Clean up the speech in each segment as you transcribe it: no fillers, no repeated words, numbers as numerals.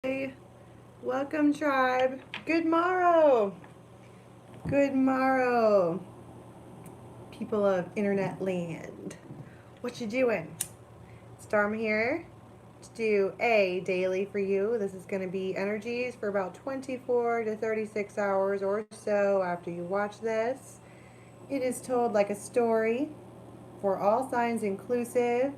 Hey, welcome tribe. Good morrow. Good morrow. People of internet land. What you doing? It's Dharma here to do a daily for you. This is going to be energies for about 24 to 36 hours or so after you watch this. It is told like a story for all signs inclusive.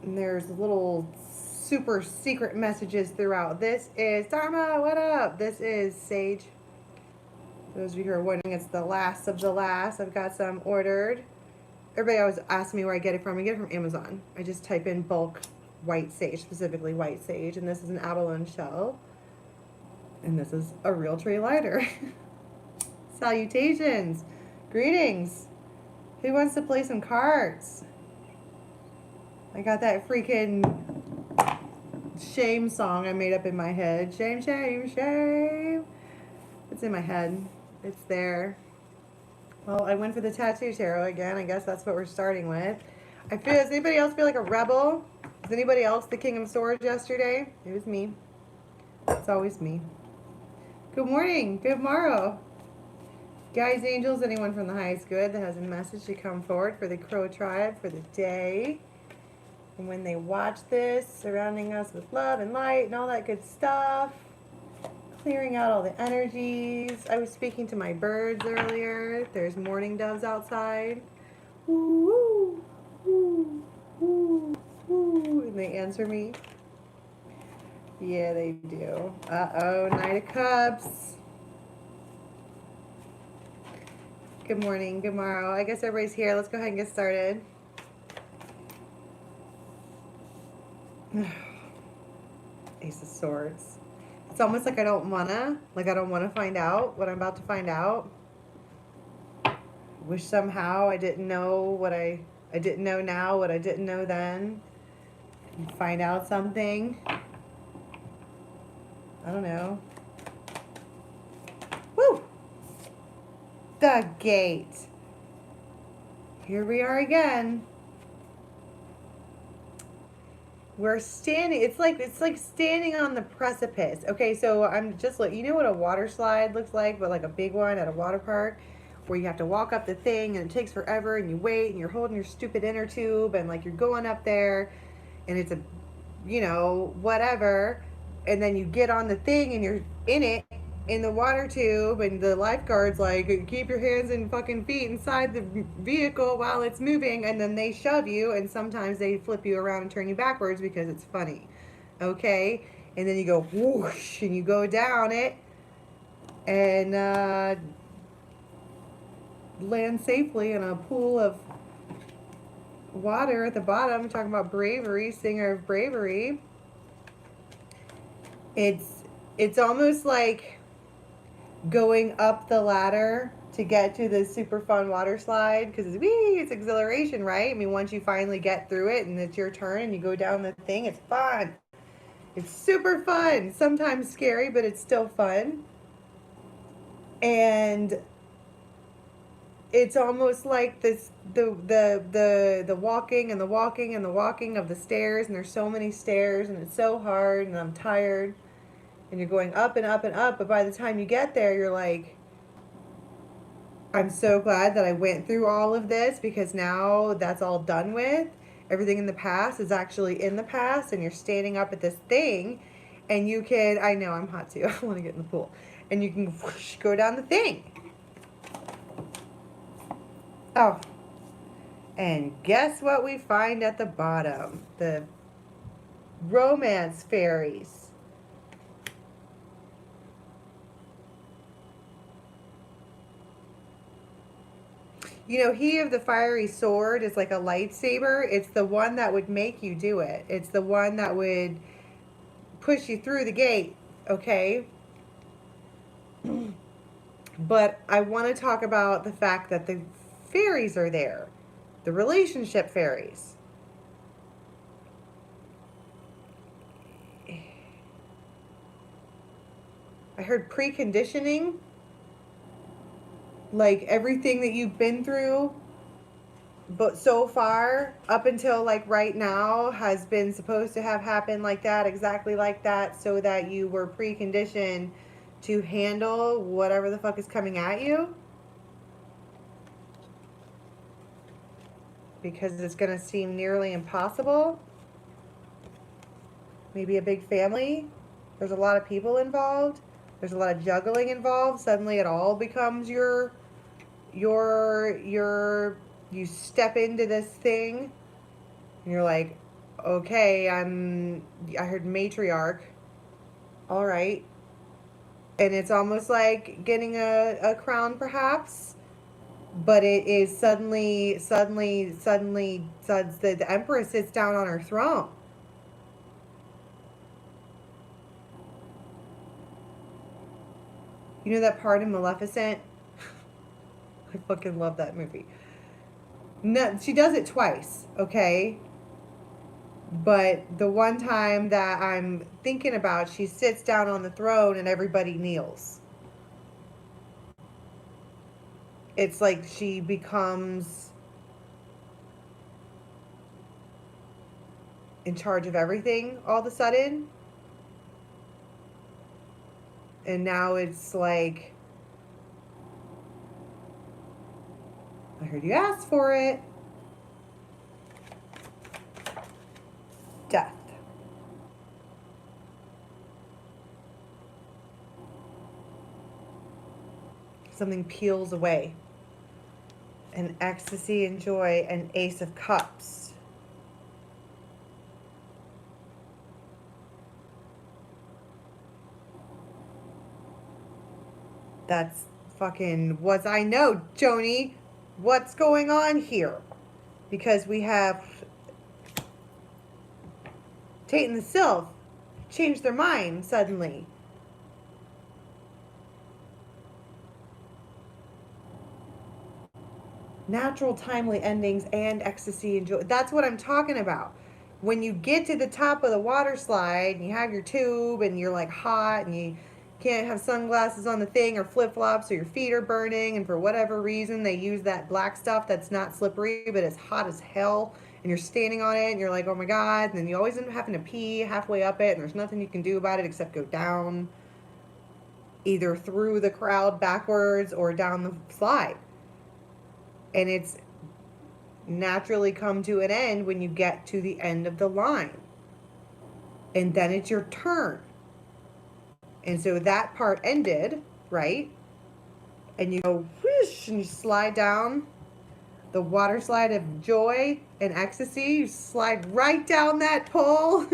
And there's little super secret messages throughout. This is Dharma, what up? This is Sage. Those of you who are wondering, it's the last of the last. I've got some ordered. Everybody always asks me where I get it from. I get it from Amazon. I just type in bulk white sage, specifically white sage, and this is an abalone shell. And this is a real tree lighter. Salutations. Greetings. Who wants to play some cards? I got that freaking shame song I made up in my head. Shame, shame, shame. It's in my head. It's there. Well, I went for the tattoo tarot again. I guess that's what we're starting with. Does anybody else feel like a rebel? Was anybody else the King of Swords yesterday? It was me. It's always me. Good morning. Good morrow. Guys, angels, anyone from the highest good that has a message to come forward for the Crow tribe for the day. And when they watch this, surrounding us with love and light and all that good stuff. Clearing out all the energies. I was speaking to my birds earlier. There's mourning doves outside. Woo, woo, woo, woo. And they answer me. Yeah, they do. Uh-oh, Knight of Cups. Good morning, good morrow. I guess everybody's here. Let's go ahead and get started. Ace of Swords. It's almost like I don't wanna find out what I'm about to find out. Wish somehow I didn't know what I didn't know now, what I didn't know then. And find out something. I don't know. Woo! The gate. Here we are again. We're standing, it's like standing on the precipice. Okay, so I'm just like, you know what a water slide looks like, but like a big one at a water park, where you have to walk up the thing and it takes forever and you wait and you're holding your stupid inner tube and like you're going up there and it's a, you know, whatever. And then you get on the thing and you're in it, in the water tube, and the lifeguard's like, keep your hands and fucking feet inside the vehicle while it's moving, and then they shove you, and sometimes they flip you around and turn you backwards because it's funny. Okay? And then you go whoosh, and you go down it, and land safely in a pool of water at the bottom. I'm talking about bravery, singer of bravery. It's almost like going up the ladder to get to the super fun water slide, because it's exhilaration, right? I mean, once you finally get through it and it's your turn and you go down the thing, it's fun. It's super fun. Sometimes scary, but it's still fun. And it's almost like this the walking and the walking and the walking of the stairs, and there's so many stairs and it's so hard and I'm tired. And you're going up and up and up, but by the time you get there, you're like, I'm so glad that I went through all of this, because now that's all done with. Everything in the past is actually in the past, and you're standing up at this thing, and you can, I know I'm hot too, I want to get in the pool, and you can whoosh, go down the thing. Oh, and guess what we find at the bottom? The romance fairies. You know, he of the fiery sword is like a lightsaber. It's the one that would make you do it. It's the one that would push you through the gate, okay? But I want to talk about the fact that the fairies are there. The relationship fairies. I heard preconditioning. Like everything that you've been through But so far, up until like right now, has been supposed to have happened like that, exactly like that, so that you were preconditioned to handle whatever the fuck is coming at you. Because it's going to seem nearly impossible. Maybe a big family. There's a lot of people involved. There's a lot of juggling involved. Suddenly it all becomes you step into this thing and you're like, okay, I heard matriarch. All right. And it's almost like getting a crown perhaps, but it is suddenly the empress sits down on her throne. You know that part in Maleficent? I fucking love that movie. No, she does it twice, okay? But the one time that I'm thinking about, she sits down on the throne and everybody kneels. It's like she becomes in charge of everything all of a sudden. And now it's like, I heard you ask for it. Death. Something peels away. And ecstasy and joy and ace of cups. That's fucking what I know, Joni. What's going on here? Because we have Tate and the Sylph change their mind suddenly. Natural, timely endings and ecstasy and joy. That's what I'm talking about. When you get to the top of the water slide and you have your tube and you're like hot and you can't have sunglasses on the thing or flip-flops or your feet are burning, and for whatever reason they use that black stuff that's not slippery but it's hot as hell, and you're standing on it and you're like, oh my god, and then you always end up having to pee halfway up it and there's nothing you can do about it except go down either through the crowd backwards or down the slide. And it's naturally come to an end when you get to the end of the line. And then it's your turn. And so that part ended, right? And you go whoosh and you slide down the water slide of joy and ecstasy. You slide right down that pole.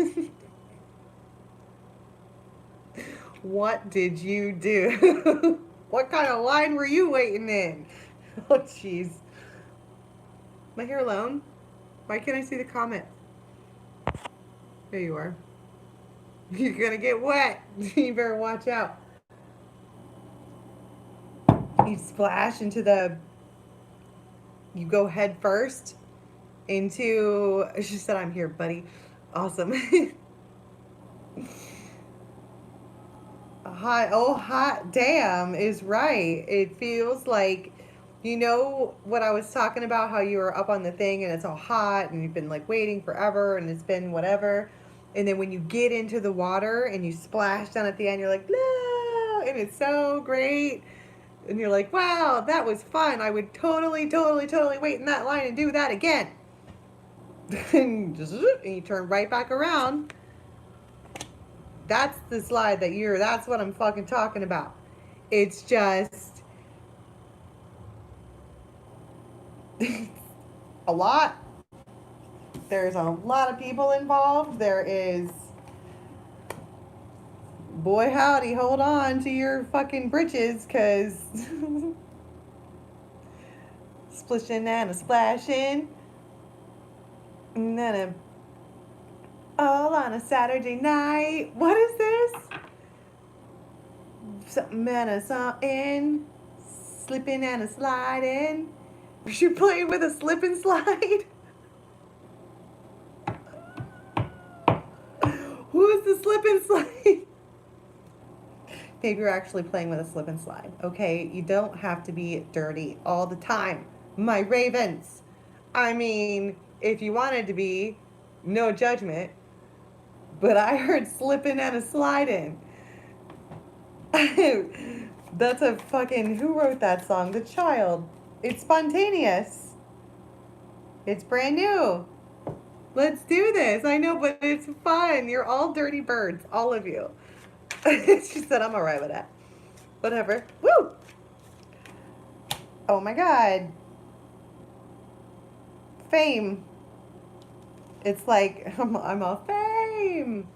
What did you do? What kind of line were you waiting in? Oh, jeez. Am I here alone? Why can't I see the comment? There you are. You're gonna get wet. You better watch out. You splash into the... You go head first into... She said, I'm here, buddy. Awesome. Hot damn is right. It feels like... You know what I was talking about, how you were up on the thing and it's all hot and you've been like waiting forever and it's been whatever. And then when you get into the water and you splash down at the end, you're like, no, and it's so great. And you're like, wow, that was fun. I would totally wait in that line and do that again. And you turn right back around. That's the slide that's what I'm fucking talking about. It's just... a lot. There's a lot of people involved. There is... Boy howdy, hold on to your fucking britches, because... Splishing and a splashing. And then all on a Saturday night. What is this? Something and a something. Slipping and a sliding. You're playing with a slip and slide? Who is the slip and slide? Maybe you're actually playing with a slip and slide. Okay, you don't have to be dirty all the time. My ravens. I mean, if you wanted to be, no judgment. But I heard slipping and a sliding. That's a fucking, who wrote that song? The Child. It's spontaneous. It's brand new. Let's do this. I know, but it's fun. You're all dirty birds, all of you. She said, I'm alright with that. Whatever. Woo! Oh my god. Fame. It's like, I'm a fame.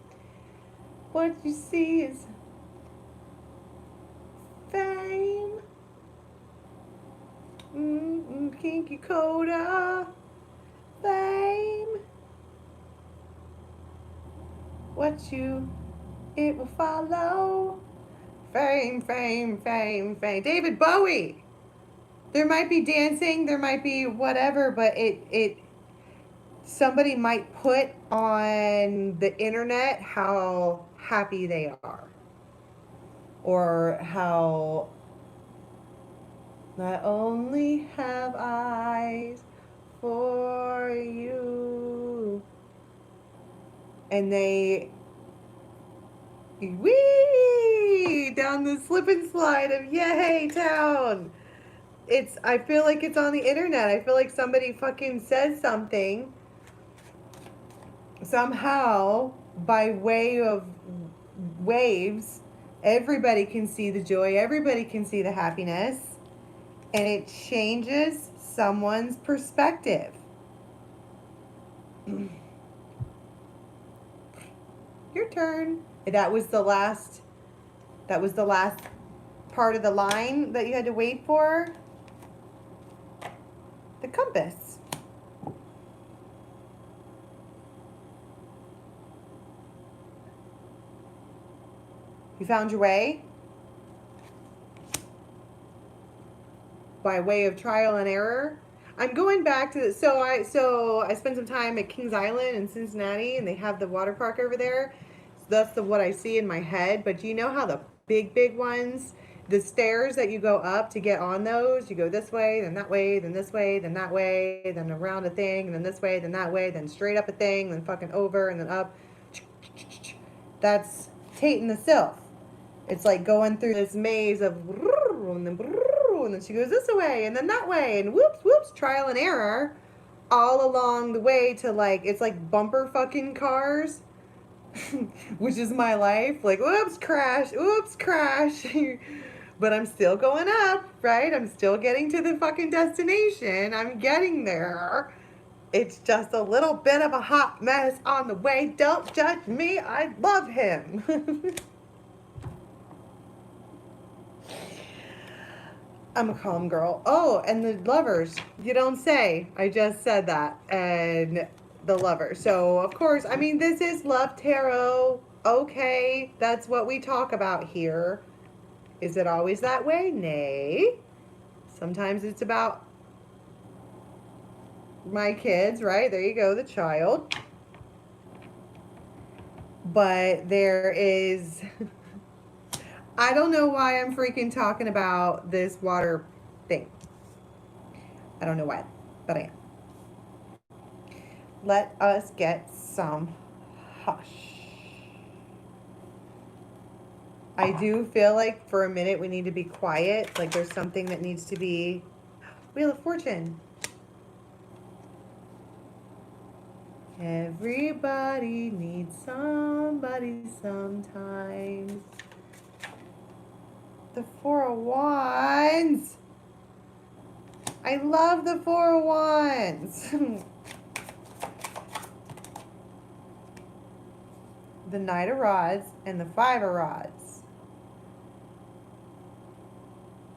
What you see is fame. Kinky coda. Fame. What you, it will follow. Fame, fame, fame, fame. David Bowie. There might be dancing, there might be whatever, but somebody might put on the internet how happy they are. Or how I only have eyes for you. And they wee down the slip and slide of Yay Town. I feel like it's on the internet. I feel like somebody fucking says something somehow by way of waves. Everybody can see the joy, everybody can see the happiness, and it changes someone's perspective. Your turn. That was the last part of the line that you had to wait for. The compass. You found your way? By way of trial and error? I'm going back to so I spent some time at Kings Island in Cincinnati, and they have the water park over there. So that's what I see in my head. But do you know how the big ones, the stairs that you go up to get on those, you go this way, then that way, then this way, then that way, then around a thing, and then this way, then that way, then straight up a thing, then fucking over, and then up. That's Tate and the Sylph. It's like going through this maze of and then she goes this way and then that way and whoops, trial and error all along the way to like, it's like bumper fucking cars, which is my life. Like, oops, crash. But I'm still going up, right? I'm still getting to the fucking destination. I'm getting there. It's just a little bit of a hot mess on the way. Don't judge me. I love him. I'm a calm girl. Oh, and the Lovers. You don't say. I just said that. And the Lovers. So, of course, I mean, this is Love Tarot. Okay, that's what we talk about here. Is it always that way? Nay. Sometimes it's about my kids, right? There you go, the child. But there is... I don't know why I'm freaking talking about this water thing. I don't know why, but I am. Let us get some hush. I do feel like for a minute we need to be quiet. Like there's something that needs to be... Wheel of Fortune. Everybody needs somebody sometimes. The Four of Wands. I love the Four of Wands. The Knight of Rods and the Five of Rods.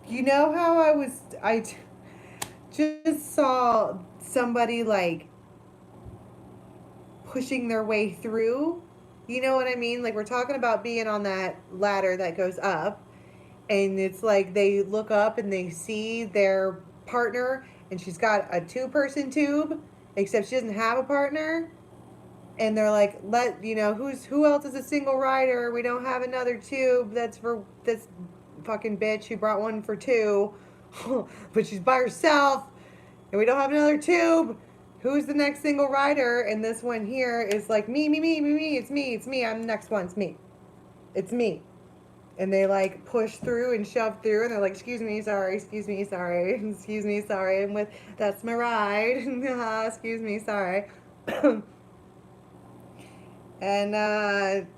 You know how I just saw somebody like pushing their way through. You know what I mean? Like we're talking about being on that ladder that goes up. And it's like they look up and they see their partner and she's got a 2-person tube, except she doesn't have a partner. And they're like, who else is a single rider? We don't have another tube. That's for this fucking bitch who brought one for 2. But she's by herself and we don't have another tube. Who's the next single rider? And this one here is like, me, me, me, me, me. It's me, it's me. I'm the next one. It's me. It's me. And they like push through and shove through, and they're like, excuse me, sorry, excuse me, sorry, excuse me, sorry. And with, that's my ride. Excuse me, sorry. And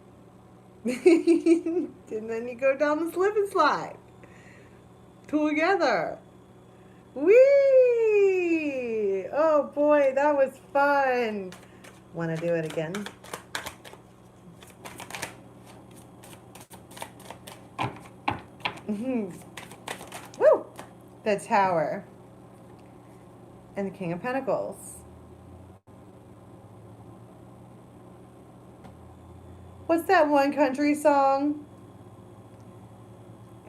and then you go down the slip and slide together. Whee! Oh boy, that was fun. Want to do it again? Woo! The Tower and the King of Pentacles. What's that one country song?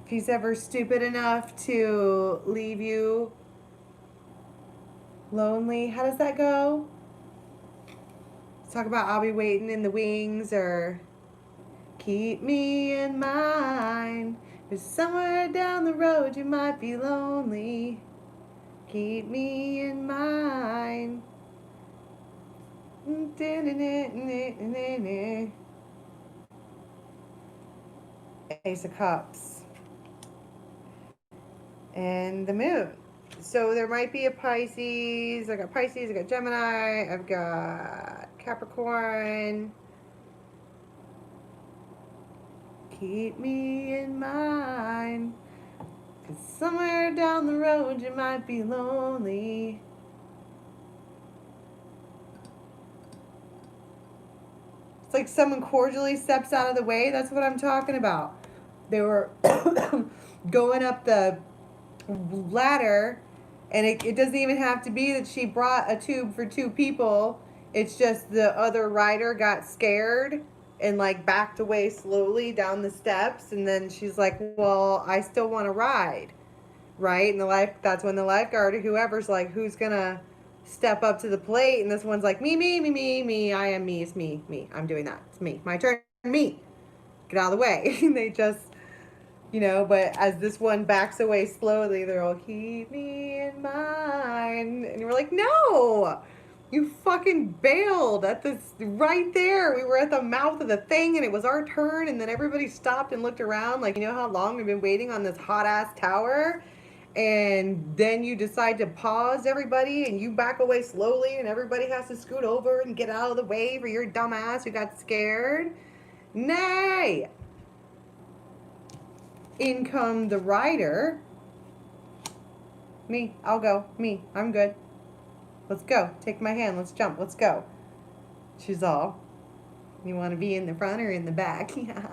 If he's ever stupid enough to leave you lonely, how does that go? Talk about I'll be waiting in the wings, or keep me in mind. Cause somewhere down the road you might be lonely. Keep me in mind. Ace of Cups. And the Moon. So there might be a Pisces. I got Pisces, I got Gemini, I've got Capricorn. Keep me in mind. Cause somewhere down the road you might be lonely. It's like someone cordially steps out of the way. That's what I'm talking about. They were going up the ladder, and it doesn't even have to be that she brought a tube for two people. It's just the other rider got scared and like backed away slowly down the steps, and then she's like, well, I still want to ride, right? And that's when the lifeguard or whoever's like, who's gonna step up to the plate? And this one's like, me, me, me, me, me, I am me, it's me, me, I'm doing that, it's me, my turn, me, get out of the way. And they just, but as this one backs away slowly, they're all, keep me in mind. And we're like, no, you fucking bailed at this right there. We were at the mouth of the thing and it was our turn. And then everybody stopped and looked around like, how long we've been waiting on this hot ass tower? And then you decide to pause everybody and you back away slowly and everybody has to scoot over and get out of the way for your dumb ass who got scared. Nay. In come the rider. Me, I'll go. Me, I'm good. Let's go. Take my hand. Let's jump. Let's go. She's all, you want to be in the front or in the back? Yeah.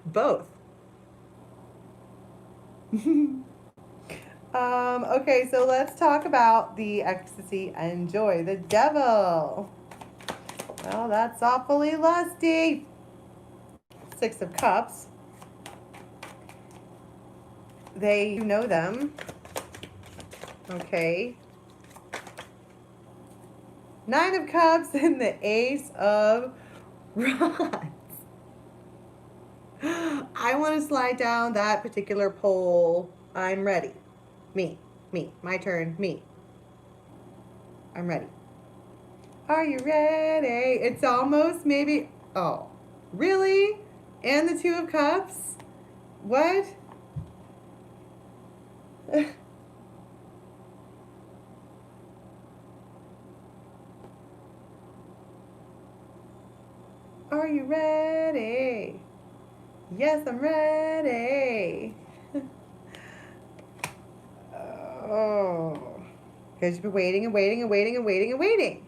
Both. Okay, so let's talk about the ecstasy and joy. The Devil. Well, that's awfully lusty. Six of Cups. You know them. Okay. Nine of Cups and the Ace of Rods. I want to slide down that particular pole. I'm ready. Me, my turn, me. I'm ready. Are you ready? It's almost maybe, oh, really? And the Two of Cups? What? Are you ready? Yes, I'm ready. Oh, because you've been waiting and waiting and waiting and waiting and waiting.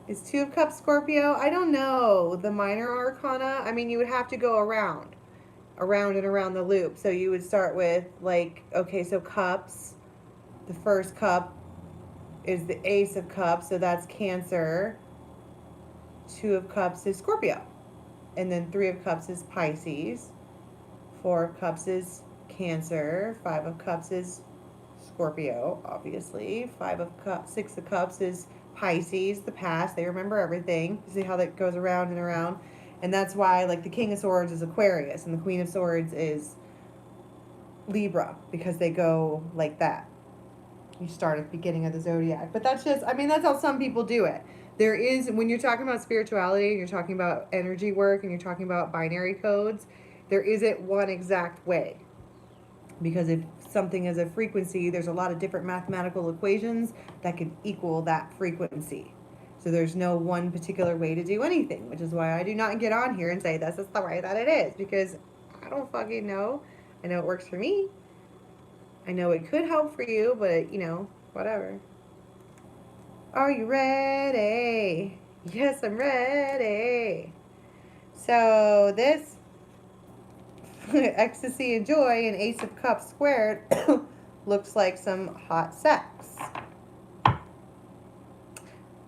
Is Two of Cups Scorpio? I don't know. The minor arcana, I mean, you would have to go around and around the loop. So you would start with like, okay, so cups. The first cup is the Ace of Cups, so that's Cancer. Two of Cups is Scorpio. And then Three of Cups is Pisces. Four of Cups is Cancer. Five of Cups is Scorpio, obviously. Six of Cups is Pisces, the past. They remember everything. See how that goes around and around. And that's why, like, the King of Swords is Aquarius and the Queen of Swords is Libra, because they go like that. You start at the beginning of the zodiac. But that's just, I mean, that's how some people do it. There is, when you're talking about spirituality, and you're talking about energy work, and you're talking about binary codes, there isn't one exact way. Because if something is a frequency, there's a lot of different mathematical equations that could equal that frequency. So there's no one particular way to do anything, which is why I do not get on here and say this is the way that it is, because I don't fucking know. I know it works for me. I know it could help for you, but, you know, whatever. Are you ready? Yes, I'm ready. So this ecstasy and joy and Ace of Cups squared looks like some hot sex.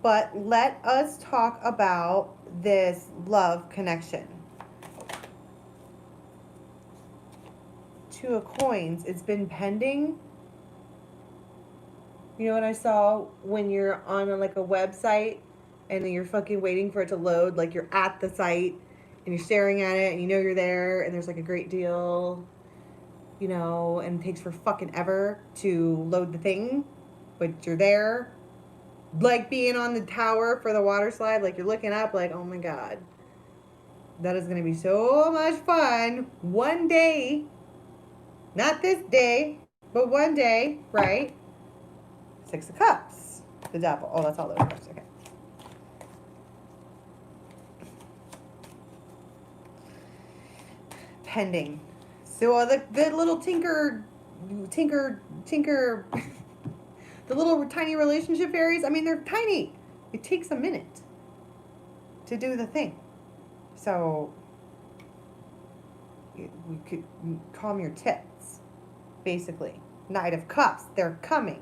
But let us talk about this love connection. Two of Coins, it's been pending. You know what I saw when you're on like a website and then you're fucking waiting for it to load, like you're at the site and you're staring at it and you know you're there and there's like a great deal, you know, and it takes for fucking ever to load the thing, but you're there. Like being on the tower for the water slide, like you're looking up like, oh my God, that is going to be so much fun one day. Not this day, but one day, right? Six of Cups, the Devil. Oh, that's all those cards. Okay. Pending. So the little tinker, the little tiny relationship fairies, I mean, they're tiny. It takes a minute to do the thing. So we could calm your tits, basically. Knight of Cups, they're coming.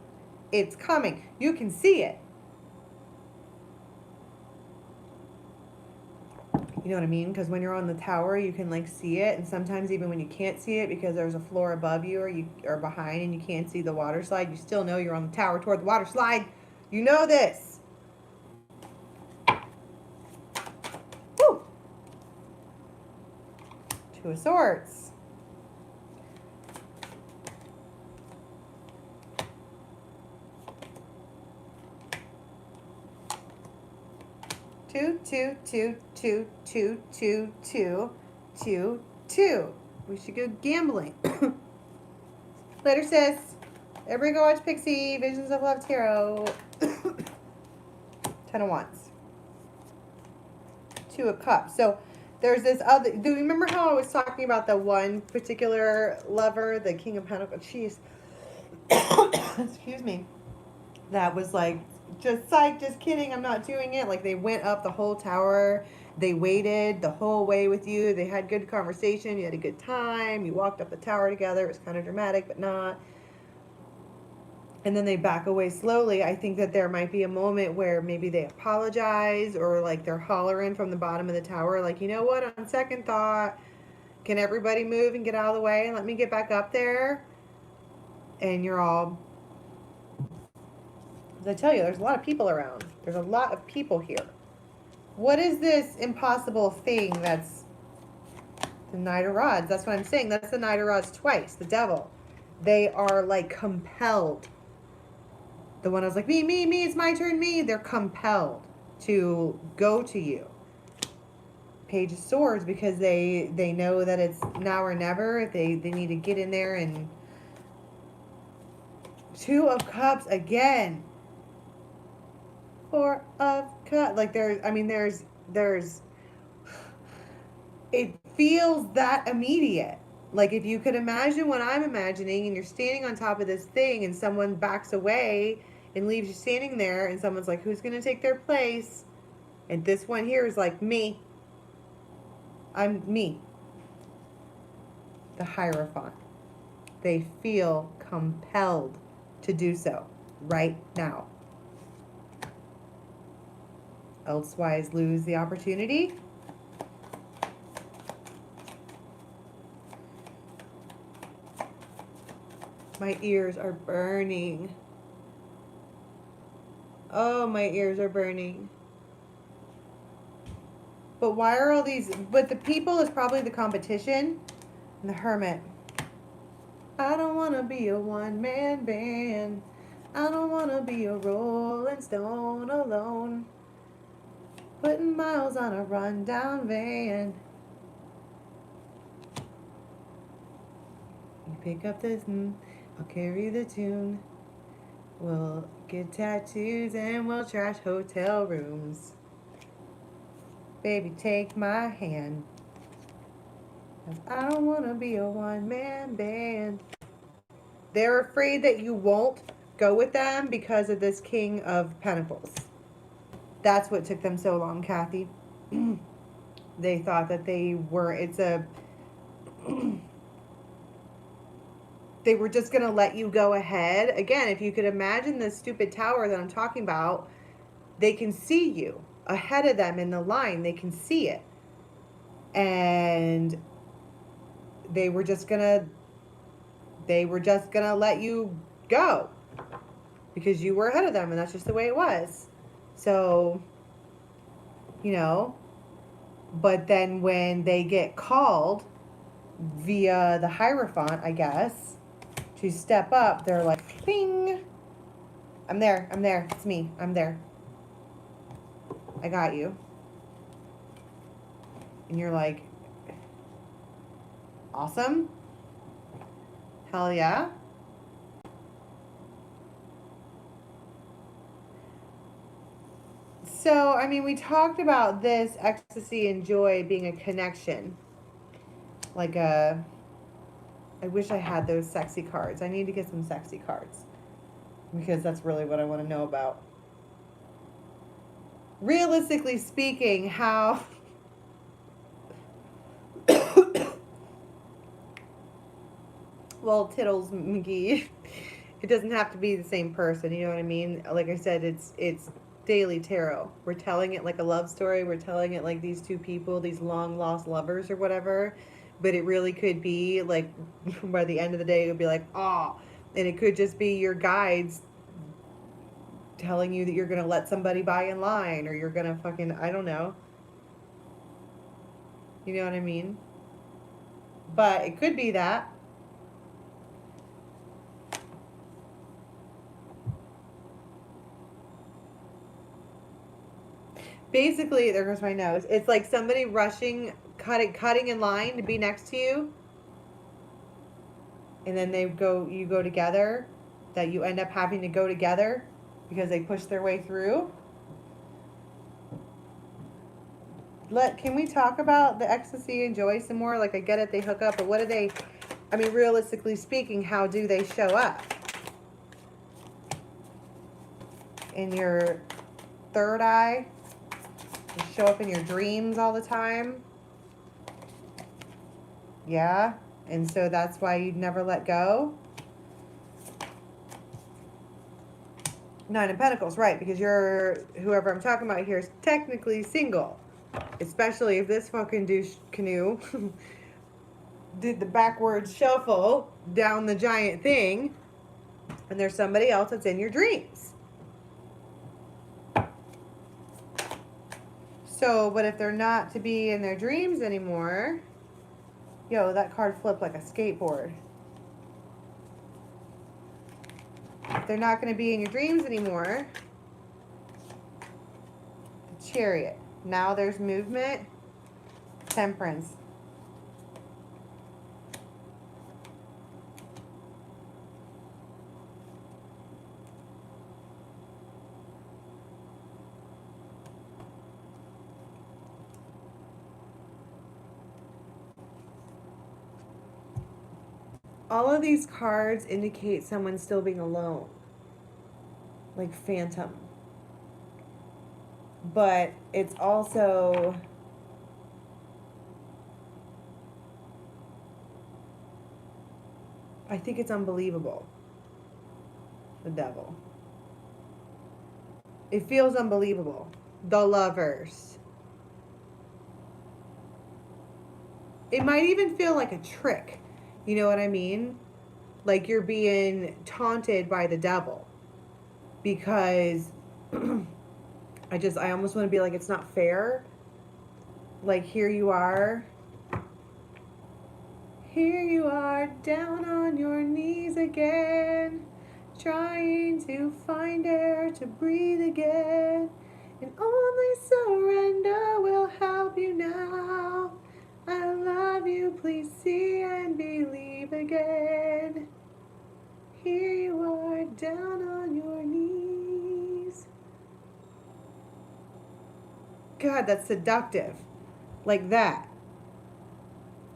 It's coming. You can see it. You know what I mean? Because when you're on the tower, you can like see it, and sometimes even when you can't see it because there's a floor above you or you are behind and you can't see the water slide, you still know you're on the tower toward the water slide. You know this. Woo! Two of Swords. Two. We should go gambling. Later, sis. Everybody go watch Pixie, Visions of Love Tarot. 10 of Wands. Two of Cups. So there's this other, do you remember how I was talking about the one particular lover, the King of Pentacles? Jeez. Excuse me. That was like, just kidding, I'm not doing it. Like they went up the whole tower. They waited the whole way with you. They had good conversation. You had a good time. You walked up the tower together. It was kind of dramatic, but not. And then they back away slowly. I think that there might be a moment where maybe they apologize or like they're hollering from the bottom of the tower. Like, you know what? On second thought, can everybody move and get out of the way and let me get back up there? And you're all... As I tell you, there's a lot of people around. There's a lot of people here. What is this impossible thing that's the Knight of Rods? That's what I'm saying. That's the Knight of Rods twice, the Devil. They are like compelled. The one I was like, me, it's my turn, me. They're compelled to go to you. Page of Swords, because they know that it's now or never. They need to get in there. And Two of Cups again. Four of Cups. Like there's it feels that immediate. Like if you could imagine what I'm imagining and you're standing on top of this thing and someone backs away and leaves you standing there and someone's like, who's going to take their place? And this one here is like, me. I'm me. The Hierophant. They feel compelled to do so right now. Elsewise lose the opportunity. My ears are burning. Oh, my ears are burning. But why are all these, but the people is probably the competition. And the Hermit. I don't want to be a one-man band. I don't want to be a rolling stone alone. Putting miles on a rundown van. You pick up this, I'll carry the tune. We'll get tattoos and we'll trash hotel rooms. Baby, take my hand. 'Cause I don't want to be a one-man band. They're afraid that you won't go with them because of this King of Pentacles. That's what took them so long, Kathy. They thought that they were, they were just going to let you go ahead. Again, if you could imagine this stupid tower that I'm talking about, they can see you ahead of them in the line. They can see it. And they were just going to let you go because you were ahead of them, and that's just the way it was. So, you know, but then when they get called via the Hierophant, I guess, to step up, they're like, ping, I'm there, it's me, I'm there. I got you. And you're like, awesome. Hell yeah. So, I mean, we talked about this ecstasy and joy being a connection. Like I wish I had those sexy cards. I need to get some sexy cards. Because that's really what I want to know about. Realistically speaking, how... Well, Tittles McGee, it doesn't have to be the same person, you know what I mean? Like I said, it's daily tarot. We're telling it like a love story. We're telling it like these two people, these long lost lovers or whatever. But it really could be like, by the end of the day, it would be like, ah. And it could just be your guides telling you that you're going to let somebody by in line, or you're going to fucking, I don't know. You know what I mean? But it could be that. Basically, there goes my nose. It's like somebody rushing, cutting in line to be next to you. And then you go together. That you end up having to go together because they push their way through. Can we talk about the ecstasy and joy some more? Like, I get it, they hook up, but what do they, I mean, realistically speaking, how do they show up? In your third eye? They show up in your dreams all the time? Yeah? And so that's why you'd never let go? Nine of Pentacles, right, because whoever I'm talking about here is technically single. Especially if this fucking douche canoe did the backwards shuffle down the giant thing, and there's somebody else that's in your dreams. So, but if they're not to be in their dreams anymore, yo, that card flipped like a skateboard. If they're not going to be in your dreams anymore, the Chariot. Now there's movement, Temperance. All of these cards indicate someone still being alone. Like Phantom. But it's also... I think it's unbelievable. The Devil. It feels unbelievable. The Lovers. It might even feel like a trick. You know what I mean? Like you're being taunted by the devil. Because I almost want to be like, it's not fair. Like, here you are. Here you are, down on your knees again, trying to find air to breathe again. And only surrender will help you now. I love you, please see and believe again. Here you are, down on your knees. God, that's seductive. Like that.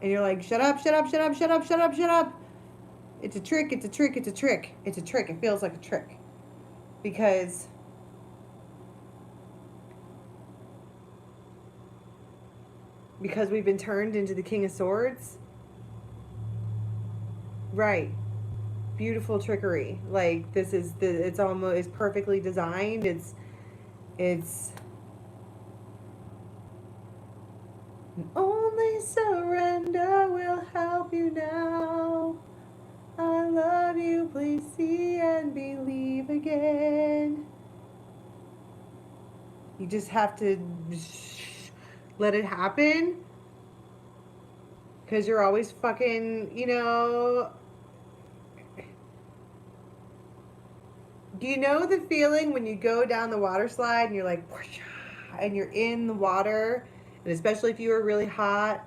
And you're like, shut up, shut up, shut up, shut up, shut up, shut up. It's a trick, it's a trick, it's a trick. It's a trick. It feels like a trick. Because we've been turned into the King of Swords. Right. Beautiful trickery. Like, this is it's almost, it's perfectly designed. It's only surrender will help you now. I love you, please see and believe again. You just have to let it happen. Because you're always fucking, you know. Do you know the feeling when you go down the water slide and you're like, and you're in the water, and especially if you were really hot,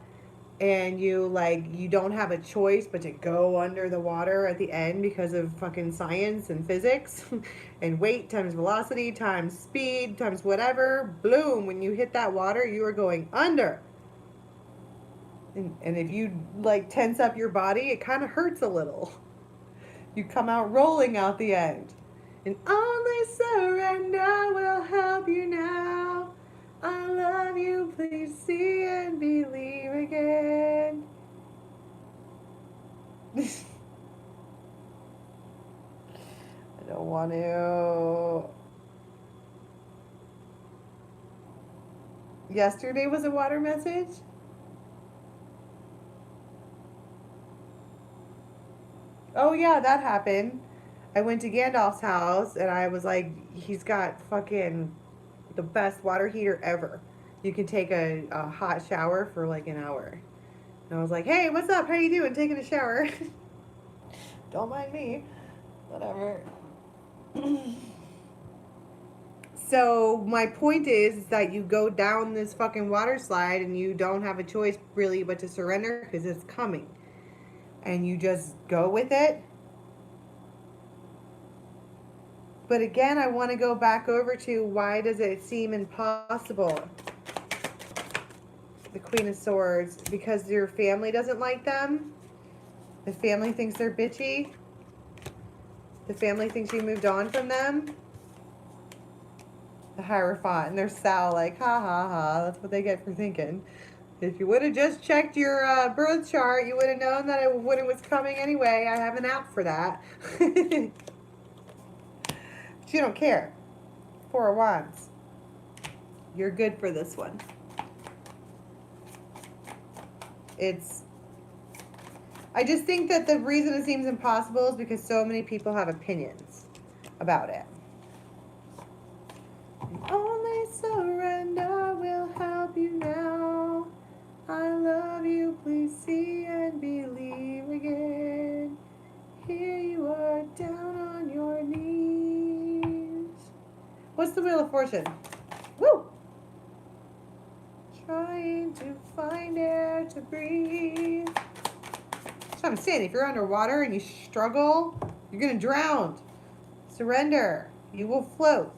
and you don't have a choice but to go under the water at the end because of fucking science and physics and weight times velocity times speed times whatever, boom, when you hit that water, you are going under. And if you like tense up your body, it kind of hurts a little. You come out rolling out the end. And only surrender will help you now. I love you, please see and believe again. I don't want to. Yesterday was a water message? Oh yeah, that happened. I went to Gandalf's house and I was like, he's got fucking the best water heater ever. You can take a hot shower for like an hour. And I was like, hey, what's up? How you doing? Taking a shower. Don't mind me. Whatever. So my point is that you go down this fucking water slide and you don't have a choice really but to surrender because it's coming. And you just go with it. But again, I want to go back over to why does it seem impossible? The Queen of Swords. Because your family doesn't like them? The family thinks they're bitchy? The family thinks you moved on from them? The Hierophant. And there's Sal like, ha ha ha. That's what they get for thinking. If you would have just checked your birth chart, you would have known that when it was coming anyway. I have an app for that. But you don't care. Four of Wands. You're good for this one. I just think that the reason it seems impossible is because so many people have opinions about it. Only surrender will help you now. I love you, please see and believe again. Here you are, down on your knees. What's the Wheel of Fortune? Woo! Trying to find air to breathe. So I'm saying, if you're underwater and you struggle, you're going to drown. Surrender. You will float.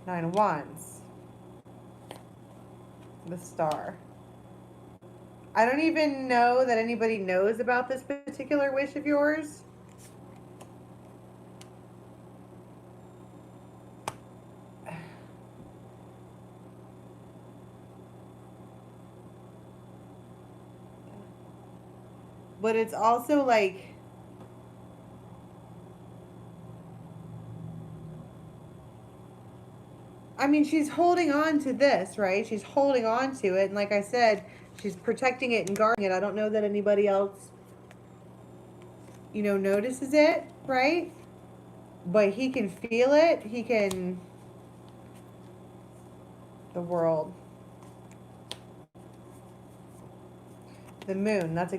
9 of Wands. The Star. I don't even know that anybody knows about this particular wish of yours. But it's also like, I mean, she's holding on to this, right? She's holding on to it. And like I said, she's protecting it and guarding it. I don't know that anybody else, you know, notices it, right? But he can feel it. He can, the World. The moon. That's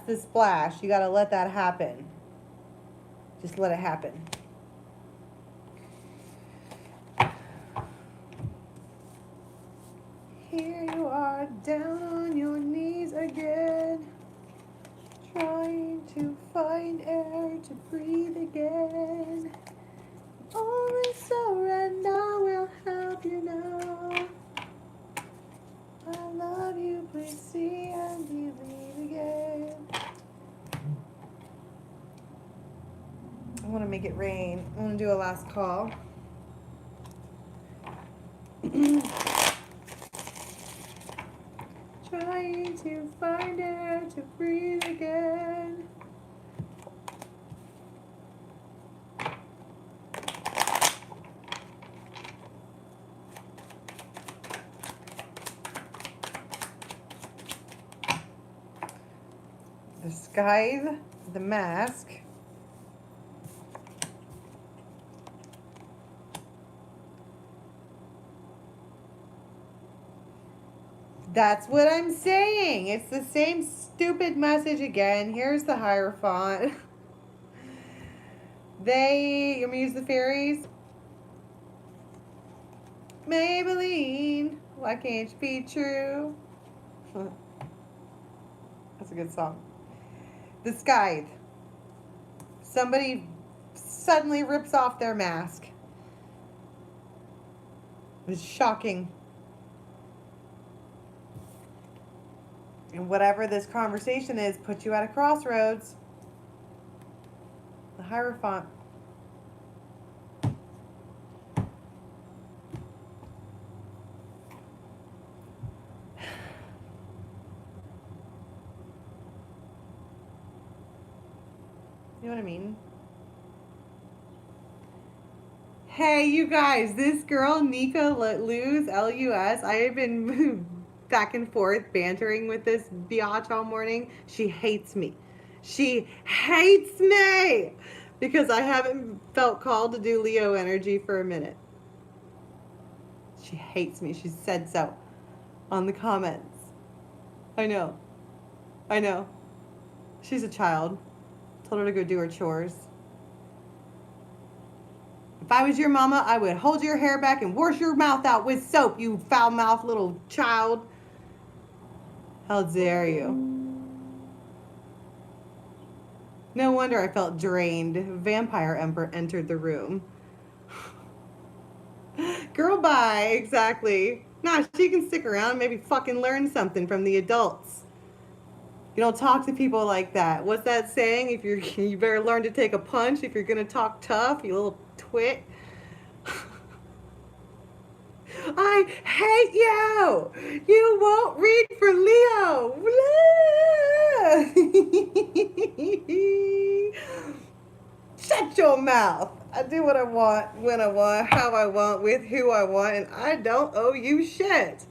the splash. You got to let that happen. Just let it happen. Here you are, down on your knees again, trying to find air to breathe again. Only surrender will help you know. I love you, please see and believe again. I want to make it rain. I want to do a last call. Trying to find air to breathe again. The scythe, the mask. That's what I'm saying. It's the same stupid message again. Here's the Hierophant. You want me to use the fairies? Maybelline, why can't you be true? That's a good song. The scythe. Somebody suddenly rips off their mask. It's shocking. And whatever this conversation is, puts you at a crossroads. The Hierophant. You know what I mean? Hey, you guys, this girl, Nika Luz, L-U-S, I have been back and forth bantering with this biatch all morning. She hates me. She hates me because I haven't felt called to do Leo energy for a minute. She hates me. She said so on the comments. I know. I know. She's a child. Told her to go do her chores. If I was your mama, I would hold your hair back and wash your mouth out with soap, you foul-mouthed little child. How dare you? No wonder I felt drained. Vampire Emperor entered the room. Girl, bye. Exactly. Nah, she can stick around and maybe fucking learn something from the adults. You don't talk to people like that. What's that saying? If you better learn to take a punch if you're gonna talk tough, you little twit. I hate you. You won't read for Leo. Shut your mouth. I do what I want, when I want, how I want, with who I want, and I don't owe you shit.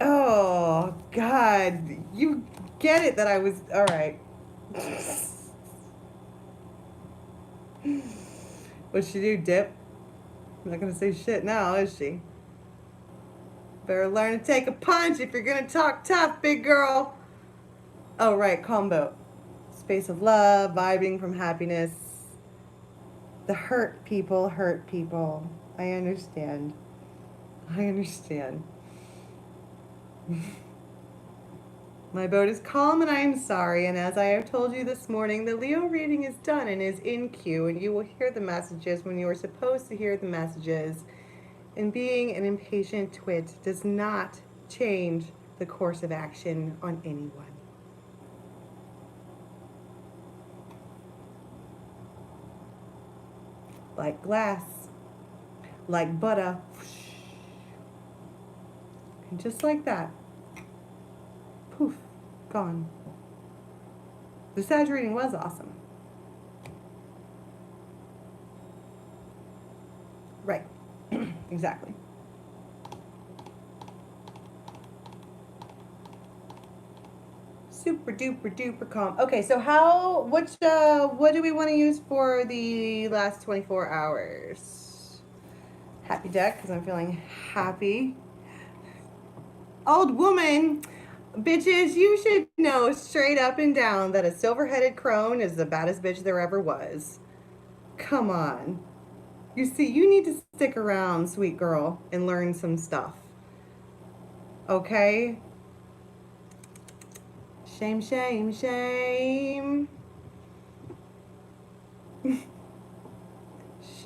Oh, God. You get it that I was... All right. What'd she do, dip? I'm not going to say shit now, is she? Better learn to take a punch if you're going to talk tough, big girl. Oh, right, combo. Space of love, vibing from happiness. The hurt people hurt people. I understand. I understand. My boat is calm and I am sorry, and as I have told you this morning, the Leo reading is done and is in queue, and you will hear the messages when you are supposed to hear the messages. And being an impatient twit does not change the course of action on anyone. Like glass, like butter, and just like that, poof, gone. The Sag reading was awesome. Right, exactly. Super duper duper calm. Okay, so what do we want to use for the last 24 hours? Happy deck, because I'm feeling happy. Old woman, Bitches, you should know straight up and down that a silver-headed crone is the baddest bitch there ever was. Come on. You see, you need to stick around, sweet girl, and learn some stuff. Okay? Shame, shame, shame.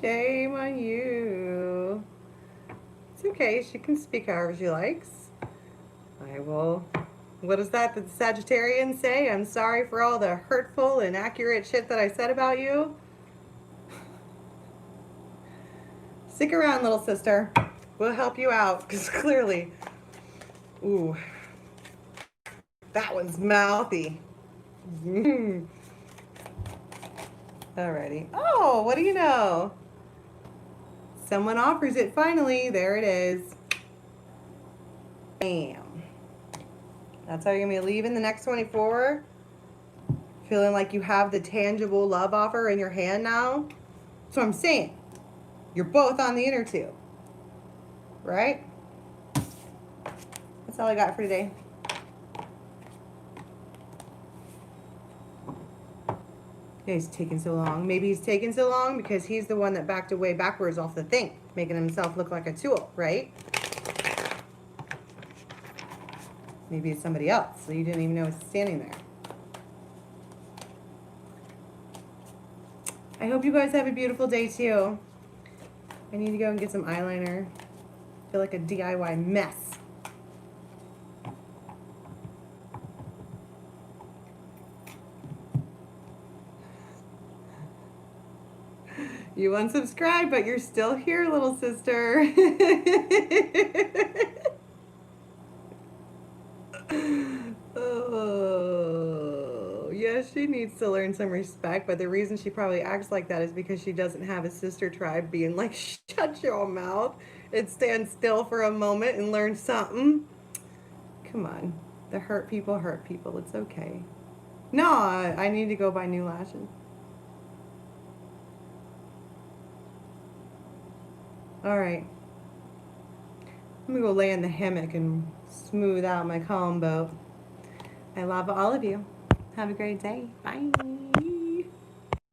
Shame on you. It's okay. She can speak however she likes. I will. What is that the Sagittarians say? I'm sorry for all the hurtful, inaccurate shit that I said about you. Stick around, little sister. We'll help you out, because clearly, ooh, that one's mouthy. Alrighty. Oh, what do you know? Someone offers it finally. There it is. Bam. That's how you're going to be leaving the next 24? Feeling like you have the tangible love offer in your hand now? That's what I'm saying. You're both on the inner tube. Right? That's all I got for today. Yeah, he's taking so long. Maybe he's taking so long because he's the one that backed away backwards off the thing, making himself look like a tool, right? Maybe it's somebody else, so you didn't even know it was standing there. I hope you guys have a beautiful day too. I need to go and get some eyeliner. I feel like a DIY mess. You unsubscribed, but you're still here, little sister. Oh, yes, she needs to learn some respect, but the reason she probably acts like that is because she doesn't have a sister tribe being like, shut your mouth and stand still for a moment and learn something. Come on. The hurt people hurt people. It's okay. No, I need to go buy new lashes. All right. I'm going to go lay in the hammock and smooth out my combo. I love all of you. Have a great day. Bye.